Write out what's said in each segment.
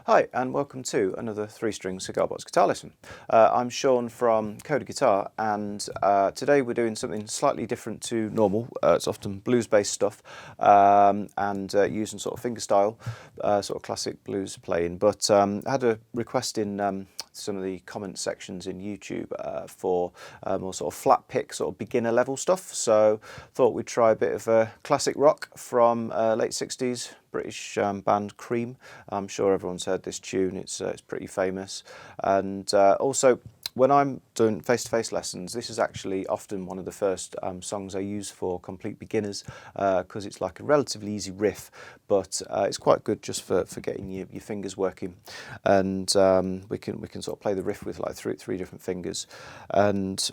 Hi and welcome to another 3-string cigar box guitar lesson. I'm Sean from Coda Guitar, and today we're doing something slightly different to normal. It's often blues based stuff and using sort of fingerstyle, sort of classic blues playing, but I had a request in some of the comment sections in YouTube for more sort of flat pick, sort of beginner level stuff. So thought we'd try a bit of classic rock from late 60s British band Cream. I'm sure everyone's heard this tune. It's pretty famous. And also, when I'm doing face-to-face lessons, this is actually often one of the first songs I use for complete beginners because it's like a relatively easy riff, but it's quite good just for getting your fingers working. And we can sort of play the riff with like three different fingers. And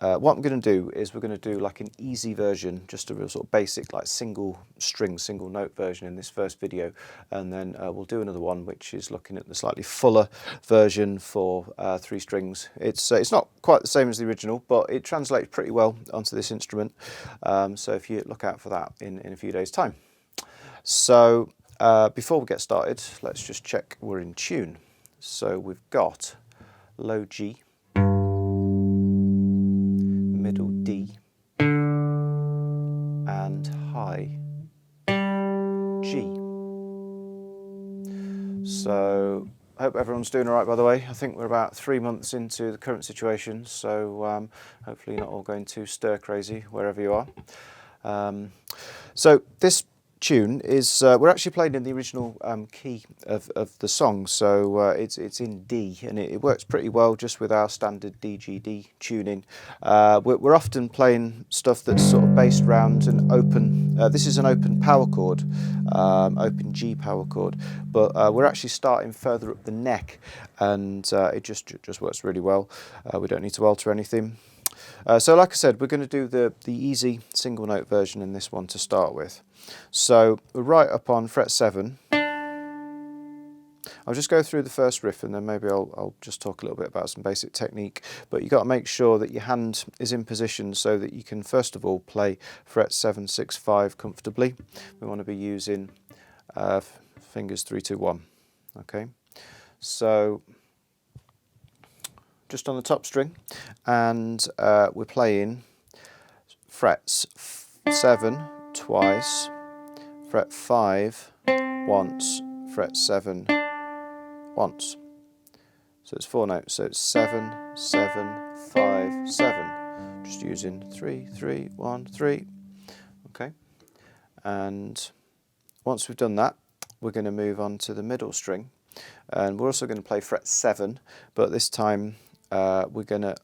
what I'm going to do is we're going to do like an easy version, just a real sort of basic like single string, single note version in this first video, and then we'll do another one which is looking at the slightly fuller version for 3 strings. It's not quite the same as the original, but it translates pretty well onto this instrument, so if you look out for that in a few days' time. So before we get started, let's just check we're in tune. So we've got low G, middle D, and high G. So I hope everyone's doing all right, by the way. I think we're about 3 months into the current situation, so hopefully not all going too stir crazy wherever you are. So this tune is we're actually playing in the original key of the song, so it's in D, and it works pretty well just with our standard DGD tuning. We're often playing stuff that's sort of based around an open, this is an open power chord, open G power chord, but we're actually starting further up the neck, and it just works really well. We don't need to alter anything. So like I said, we're going to do the easy single note version in this one to start with. So we're right up on fret 7. I'll just go through the first riff and then maybe I'll just talk a little bit about some basic technique, but you've got to make sure that your hand is in position so that you can first of all play fret 7, 6, 5 comfortably. We want to be using fingers 3, 2, 1. Okay, so just on the top string, and we're playing frets 7 twice, fret 5 once, fret 7 once. So it's 4 notes, so it's 7, 7, 5, 7. Just using 3, 3, 1, 3. Okay, and once we've done that, we're going to move on to the middle string, and we're also going to play fret 7, but this time we're going to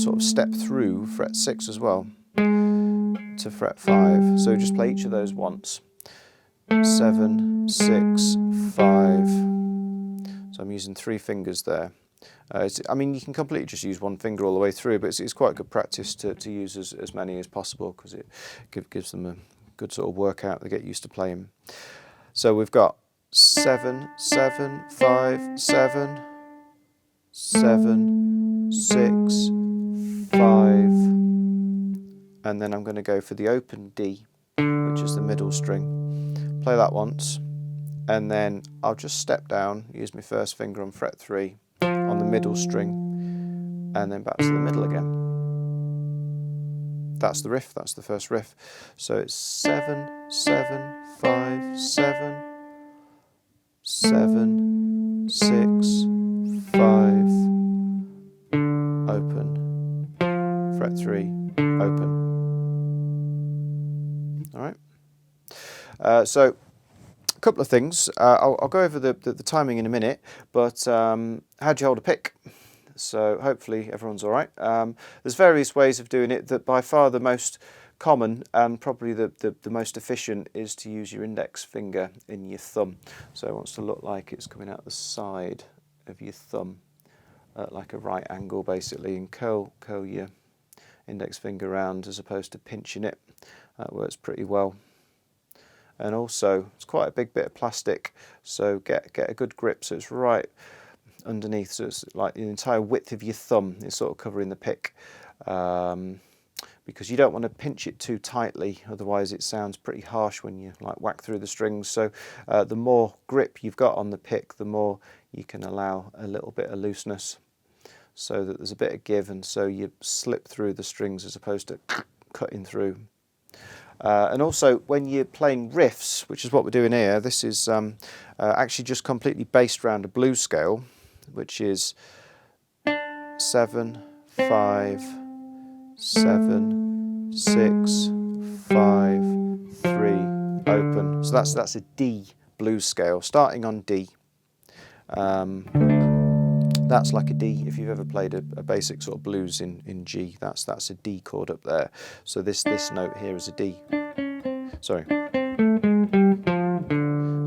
sort of step through fret 6 as well to fret 5. So just play each of those once. 7, 6, 5. So I'm using 3 fingers there. I mean, you can completely just use 1 finger all the way through, but it's quite good practice to use as many as possible because it gives them a good sort of workout to get used to playing. So we've got 7, 7, 5, 7, 7, 6, 5, and then I'm going to go for the open D, which is the middle string. Play that once, and then I'll just step down, use my first finger on fret 3 on the middle string, and then back to the middle again. That's the riff, that's the first riff. So it's 7, 7, 5, 7, 7, 6, 5, open, fret 3, open. All right. So a couple of things. I'll go over the timing in a minute, but how do you hold a pick? So hopefully everyone's all right. There's various ways of doing it. That by far the most common and probably the most efficient is to use your index finger in your thumb. So it wants to look like it's coming out the side of your thumb at like a right angle basically, and curl your index finger around as opposed to pinching it. That works pretty well. And also it's quite a big bit of plastic, so get a good grip so it's right underneath, so it's like the entire width of your thumb is sort of covering the pick. because you don't want to pinch it too tightly, otherwise it sounds pretty harsh when you like whack through the strings. So the more grip you've got on the pick, the more you can allow a little bit of looseness, so that there's a bit of give, and so you slip through the strings as opposed to cutting through. And also when you're playing riffs, which is what we're doing here, this is actually just completely based around a blues scale, which is 7, 5, 7, 6, 5, 3, open. So that's a D blues scale, starting on D. That's like a D. If you've ever played a basic sort of blues in G, that's a D chord up there. So this note here is a D. Sorry.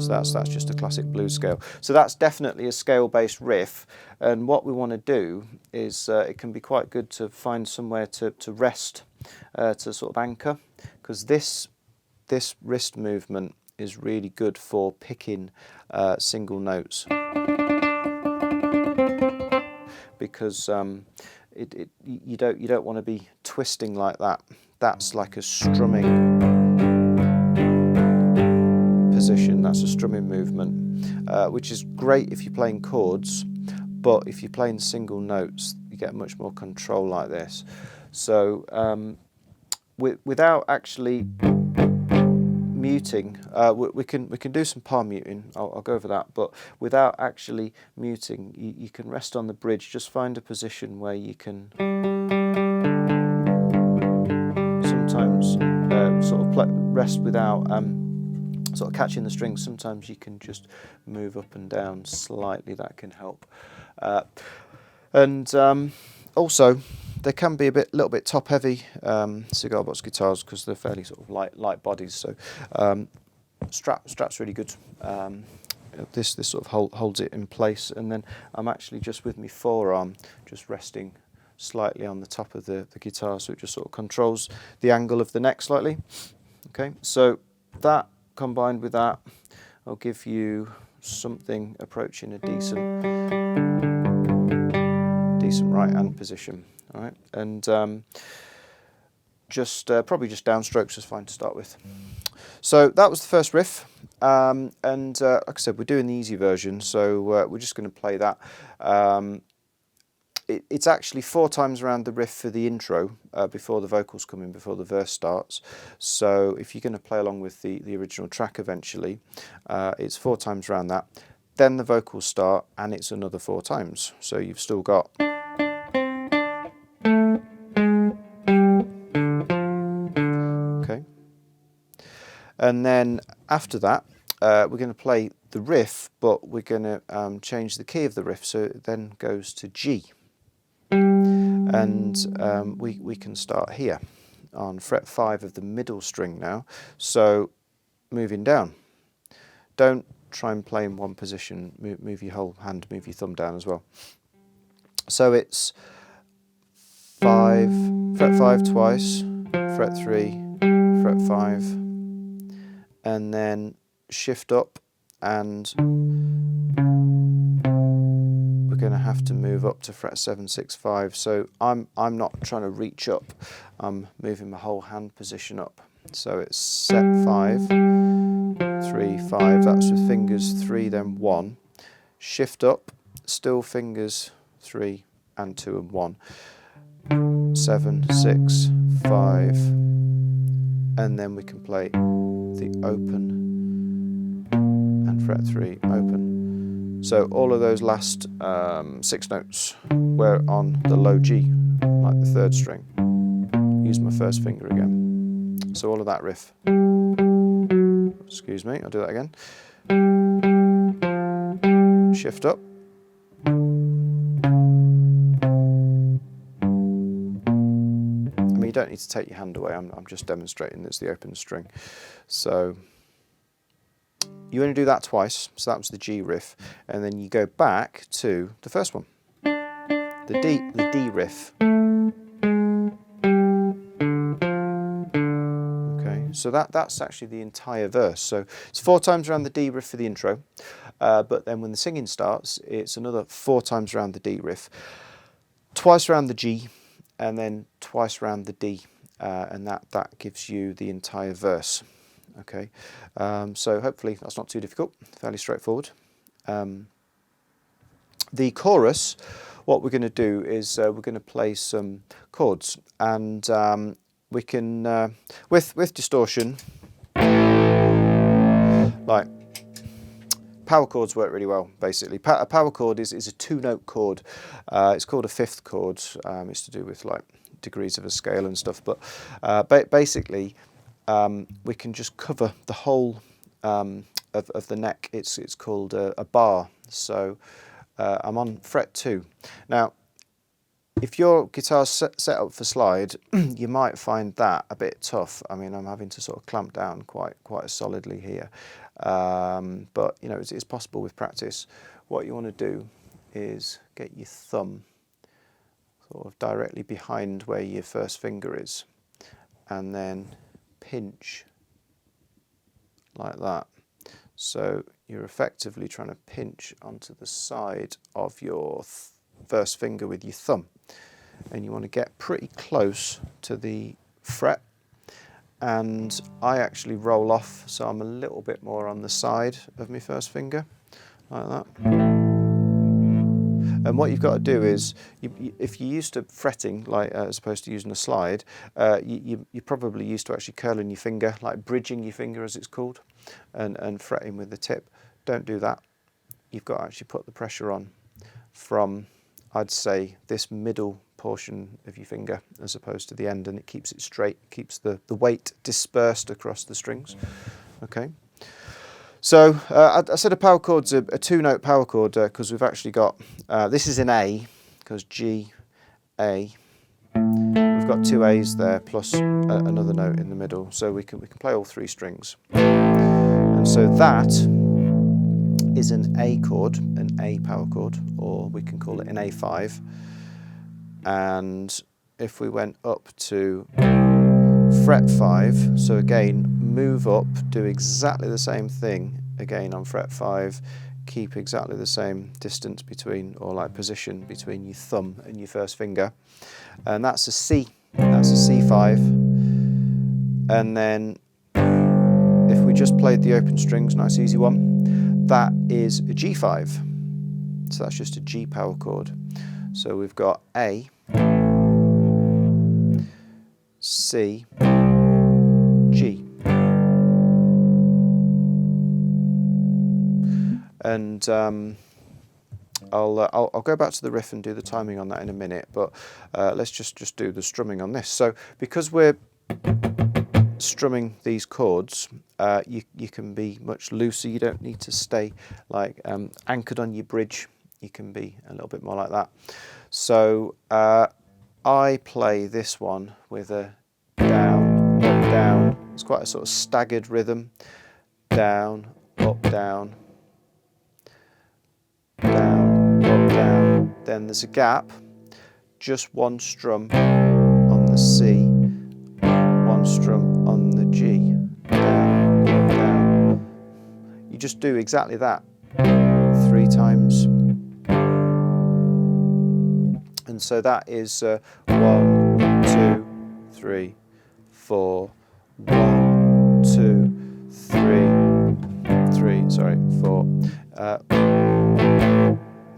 So that's just a classic blues scale. So that's definitely a scale-based riff. And what we want to do is it can be quite good to find somewhere to rest, to sort of anchor, because this wrist movement is really good for picking single notes. Because you don't want to be twisting like that. That's like a strumming position. That's a strumming movement, which is great if you're playing chords, but if you're playing single notes, you get much more control like this. So without actually muting, we can do some palm muting, I'll go over that, but without actually muting, you can rest on the bridge. Just find a position where you can sometimes sort of rest without sort of catching the strings. Sometimes you can just move up and down slightly, that can help. And also they can be a little bit top heavy, cigar box guitars, because they're fairly sort of light bodies. So strap's really good. This sort of holds it in place, and then I'm actually just with my forearm just resting slightly on the top of the guitar, so it just sort of controls the angle of the neck slightly. Okay, so that combined with that, I'll give you something approaching a decent right hand position. All right, and probably just downstrokes is fine to start with. So that was the first riff, and like I said, we're doing the easy version, so we're just going to play that. It's actually 4 times around the riff for the intro, before the vocals come in, before the verse starts. So if you're going to play along with the original track eventually, it's 4 times around that. Then the vocals start, and it's another 4 times. So you've still got. Okay. And then after that, we're going to play the riff, but we're going to change the key of the riff, so it then goes to G. And we can start here on fret 5 of the middle string now. So moving down, don't try and play in one position, move your whole hand, move your thumb down as well. So it's 5, fret 5 twice, fret 3, fret 5, and then shift up, and we're going to have to move up to fret 7, 6, 5. So I'm not trying to reach up, I'm moving my whole hand position up. So it's set 5, 3, 5, that's with fingers 3 then 1, shift up, still fingers 3 and 2 and 1, 7, 6, 5, and then we can play the open and fret 3 open. So all of those last 6 notes were on the low G, like the 3rd string. Use my first finger again. So all of that riff. Excuse me, I'll do that again. Shift up. I mean, you don't need to take your hand away, I'm just demonstrating it's the open string. So you only do that twice, so that was the G riff, and then you go back to the first one, the D riff. Okay, so that's actually the entire verse. So it's 4 times around the D riff for the intro, but then when the singing starts, it's another 4 times around the D riff, twice around the G, and then twice around the D. and that gives you the entire verse. Okay, so hopefully that's not too difficult, fairly straightforward. The chorus, what we're going to do is we're going to play some chords, and we can, with distortion, like power chords work really well, basically. A power chord is a two-note chord. It's called a fifth chord. It's to do with like degrees of a scale and stuff, but basically we can just cover the whole of the neck. It's called a bar. So I'm on fret 2. Now, if your guitar's set up for slide, you might find that a bit tough. I mean, I'm having to sort of clamp down quite solidly here, but you know, it's possible with practice. What you want to do is get your thumb sort of directly behind where your first finger is, and then pinch like that. So you're effectively trying to pinch onto the side of your first finger with your thumb, and you want to get pretty close to the fret. And I actually roll off, so I'm a little bit more on the side of my first finger, like that. And what you've got to do is, if you're used to fretting, like as opposed to using a slide, you're probably used to actually curling your finger, like bridging your finger as it's called, and fretting with the tip. Don't do that. You've got to actually put the pressure on from, I'd say, this middle portion of your finger as opposed to the end, and it keeps it straight, keeps the weight dispersed across the strings. Okay. So I said a power chord's a two-note power chord because we've actually got, this is in A, because G, A. We've got two A's there plus another note in the middle, so we can play all three strings. And so that is an A chord, an A power chord, or we can call it an A5. And if we went up to fret 5, so again, move up, do exactly the same thing again on fret 5, keep exactly the same distance between, or like position between your thumb and your first finger, and that's a C, that's a C5. And then if we just played the open strings, nice easy one, that is a G5, so that's just a G power chord. So we've got A, C, G. And I'll go back to the riff and do the timing on that in a minute, but let's just do the strumming on this. So because we're strumming these chords, you can be much looser. You don't need to stay like anchored on your bridge. You can be a little bit more like that. So I play this one with a down, up, down. It's quite a sort of staggered rhythm. Down, up, down, down, up, down. Then there's a gap, just one strum on the C, one strum on the G. Down, up, down. You just do exactly that 3 times. And so that is 1, 2, 3, 4, 1, 2, 3, sorry, 4,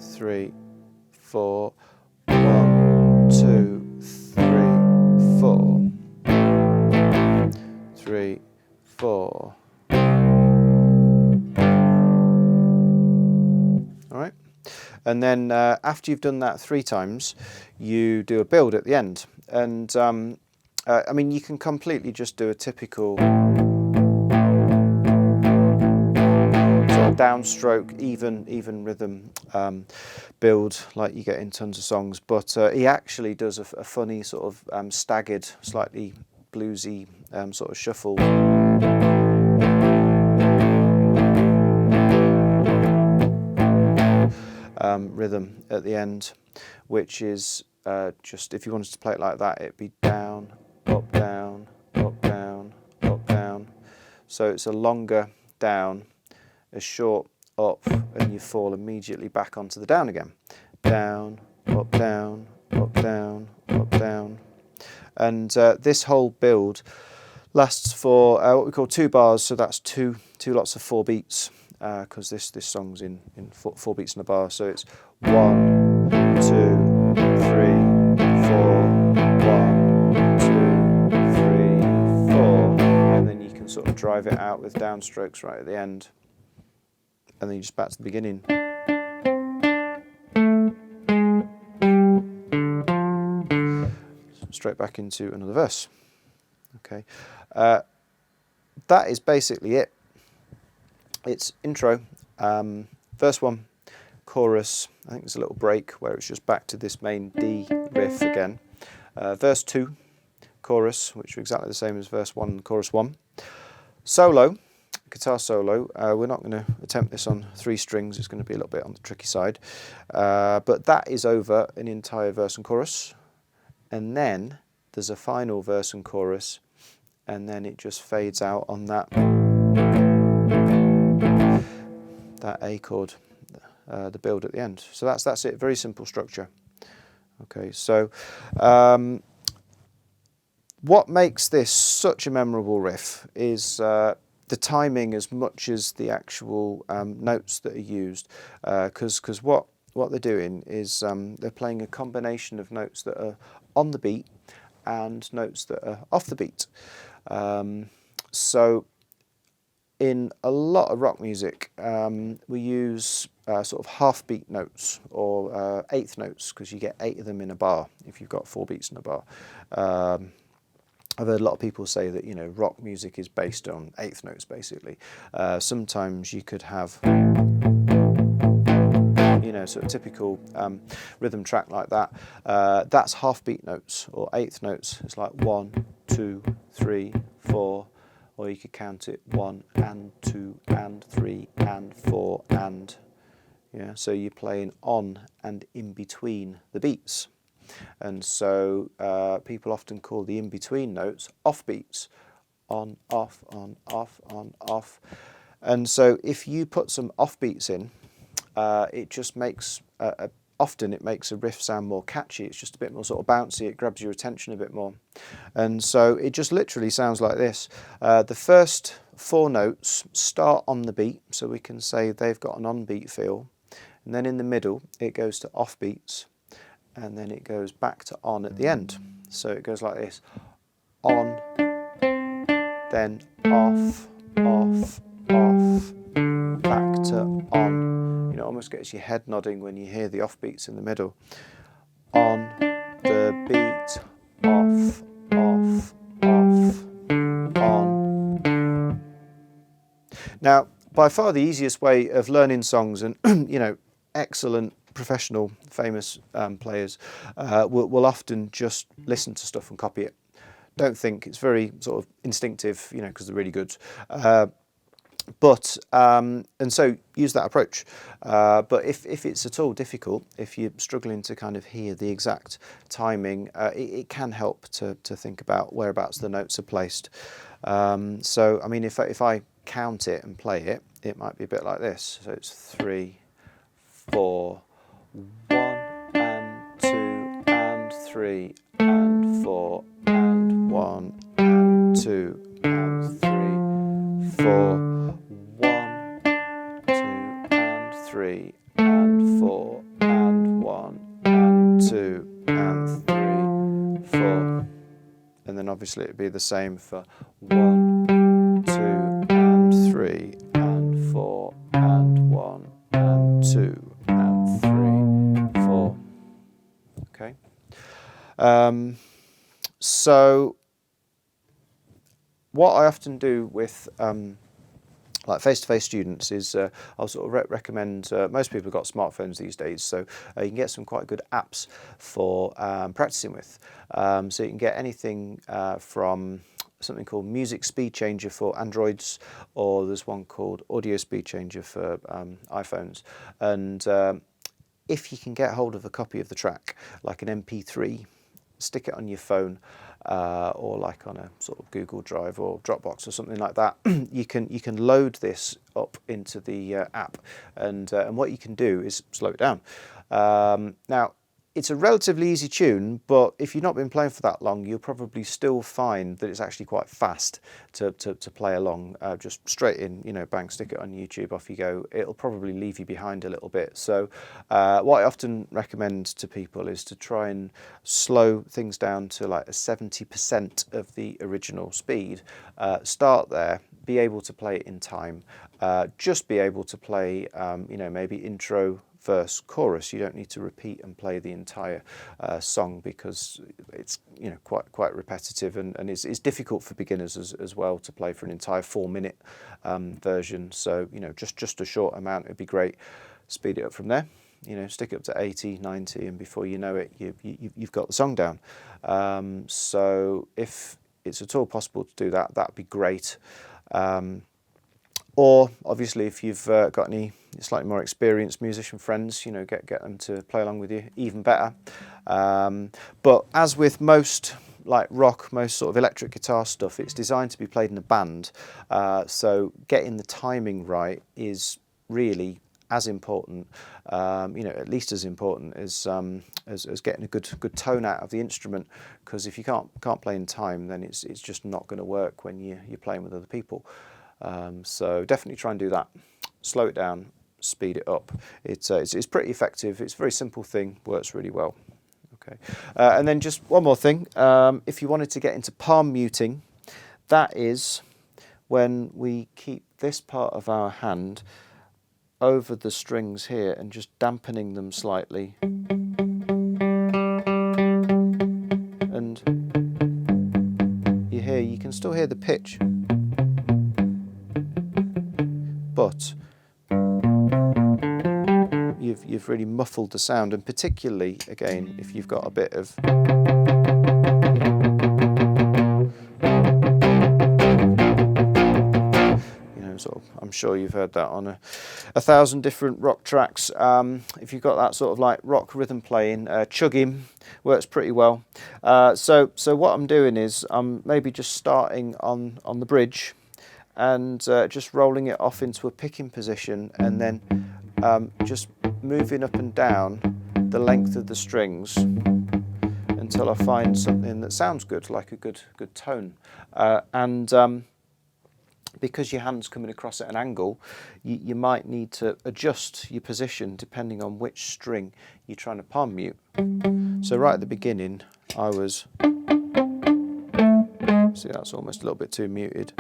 3, 4, 1, 2, 3, 4, 3, 4. All right. And then after you've done that 3 times, you do a build at the end. And I mean, you can completely just do a typical sort of downstroke, even rhythm build like you get in tons of songs. But he actually does a funny sort of staggered, slightly bluesy sort of shuffle. Rhythm at the end, which is just, if you wanted to play it like that, it'd be down, up, down, up, down, up, down. So it's a longer down, a short up, and you fall immediately back onto the down again. Down, up, down, up, down, up, down. And this whole build lasts for what we call 2 bars, so that's two lots of 4 beats, because this song's in 4 beats in a bar. So it's 1, 2, 3, 4, 1, 2, 3, 4, and then you can sort of drive it out with downstrokes right at the end, and then you just back to the beginning. Straight back into another verse. Okay, that is basically it. It's intro, verse 1, chorus. I think there's a little break where it's just back to this main D riff again. Verse 2, chorus, which are exactly the same as verse 1 and chorus 1. Solo, guitar solo. We're not going to attempt this on 3 strings. It's going to be a little bit on the tricky side. But that is over an entire verse and chorus. And then there's a final verse and chorus, and then it just fades out on that A chord, the build at the end. So that's it. Very simple structure. Okay, so what makes this such a memorable riff is the timing as much as the actual notes that are used, because what they're doing is they're playing a combination of notes that are on the beat and notes that are off the beat. So in a lot of rock music, we use sort of half beat notes or eighth notes, because you get 8 of them in a bar if you've got 4 beats in a bar. I've heard a lot of people say that, you know, rock music is based on eighth notes basically. Sometimes you could have, you know, sort of typical rhythm track like that. That's half beat notes or eighth notes. It's like 1, 2, 3, 4, or you could count it 1 and 2 and 3 and 4 and, yeah. So you're playing on and in between the beats, and so people often call the in between notes off beats, on, off, on, off, on, off. And so if you put some off beats in, it just makes, often it makes a riff sound more catchy. It's just a bit more sort of bouncy, it grabs your attention a bit more. And so it just literally sounds like this. The first 4 notes start on the beat, so we can say they've got an on beat feel. And then in the middle, it goes to off beats, and then it goes back to on at the end. So it goes like this: on, then off, off, off, back to on. You know, it almost gets your head nodding when you hear the off beats in the middle. On the beat, off, off, off, on. Now, by far the easiest way of learning songs, and you know, excellent professional famous players will often just listen to stuff and copy it. Don't think. It's very sort of instinctive, you know, because they're really good. And so use that approach. But if it's at all difficult, if you're struggling to kind of hear the exact timing, it can help to think about whereabouts the notes are placed. So I mean, if I count it and play it, it might be a bit like this. So it's 3, 4, 1 and 2 and 3 and 4 and 1 and 2 and 3, 4, 1, 2 and 3 and 4 and 1 and 2 and 3, 4. And then obviously it'd be the same for 1, 2 and 3 and 4 and 1 and 2 and 3, 4. Okay. So what I often do with like face-to-face students is I'll sort of recommend, most people have got smartphones these days, so you can get some quite good apps for practicing with. So you can get anything from something called Music Speed Changer for Androids, or there's one called Audio Speed Changer for iPhones. And if you can get hold of a copy of the track, like an MP3, stick it on your phone, or like on a sort of Google Drive or Dropbox or something like that. You can load this up into the app, and what you can do is slow it down. Now, it's a relatively easy tune, but if you've not been playing for that long, you'll probably still find that it's actually quite fast to play along. Just straight in, you know, bang, stick it on YouTube, off you go. It'll probably leave you behind a little bit. So what I often recommend to people is to try and slow things down to like a 70% of the original speed. Start there, be able to play it in time. Just be able to play, you know, maybe intro, verse, chorus. You don't need to repeat and play the entire song, because it's, you know, quite repetitive, and it's difficult for beginners as well to play for an entire 4-minute version. So, you know, just a short amount would be great. Speed it up from there. You know, stick it up to 80, 90, and before you know it, you've got the song down. So if it's at all possible to do that, that'd be great. Or obviously, if you've got any slightly more experienced musician friends, you know, get them to play along with you, even better. But as with most like rock, most sort of electric guitar stuff, it's designed to be played in a band. So getting the timing right is really as important, you know, at least as important as getting a good tone out of the instrument. Because if you can't play in time, then it's just not going to work when you're playing with other people. So definitely try and do that. Slow it down, speed it up. It's pretty effective. It's a very simple thing, works really well. Okay, and then just one more thing. If you wanted to get into palm muting, that is when we keep this part of our hand over the strings here and just dampening them slightly. And you can still hear the pitch, but you've really muffled the sound, and particularly, again, if you've got a bit of, you know, sort of, I'm sure you've heard that on a 1,000 different rock tracks. If you've got that sort of like rock rhythm playing, chugging works pretty well. So what I'm doing is I'm maybe just starting on the bridge, and just rolling it off into a picking position, and then just moving up and down the length of the strings until I find something that sounds good, like a good tone. Because your hand's coming across at an angle, you might need to adjust your position depending on which string you're trying to palm mute. So right at the beginning, I was, see, that's almost a little bit too muted.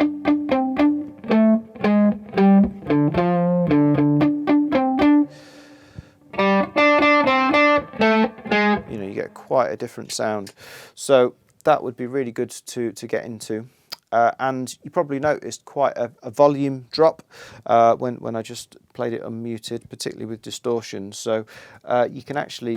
You know, you get quite a different sound. So that would be really good to get into. And you probably noticed quite a volume drop when I just played it unmuted, particularly with distortion. So you can actually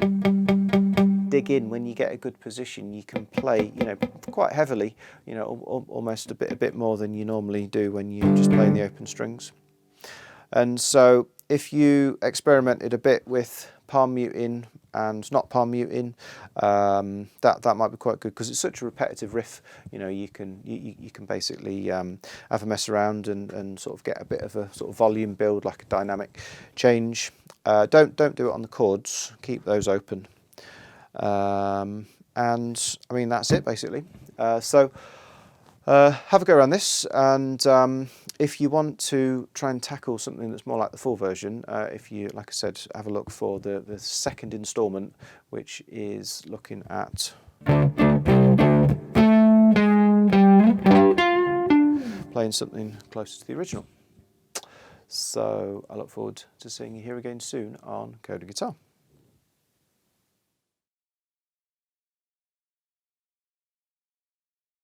dig in when you get a good position. You can play, you know, quite heavily, you know, almost a bit more than you normally do when you're just playing the open strings. And so if you experimented a bit with palm muting and not palm muting, that might be quite good, because it's such a repetitive riff. You know, you can basically have a mess around and sort of get a bit of a sort of volume build, like a dynamic change. Don't do it on the chords. Keep those open. And I mean, that's it basically. So have a go around this, and if you want to try and tackle something that's more like the full version, if you, like I said, have a look for the second instalment, which is looking at playing something closer to the original. So I look forward to seeing you here again soon on Coda Guitar.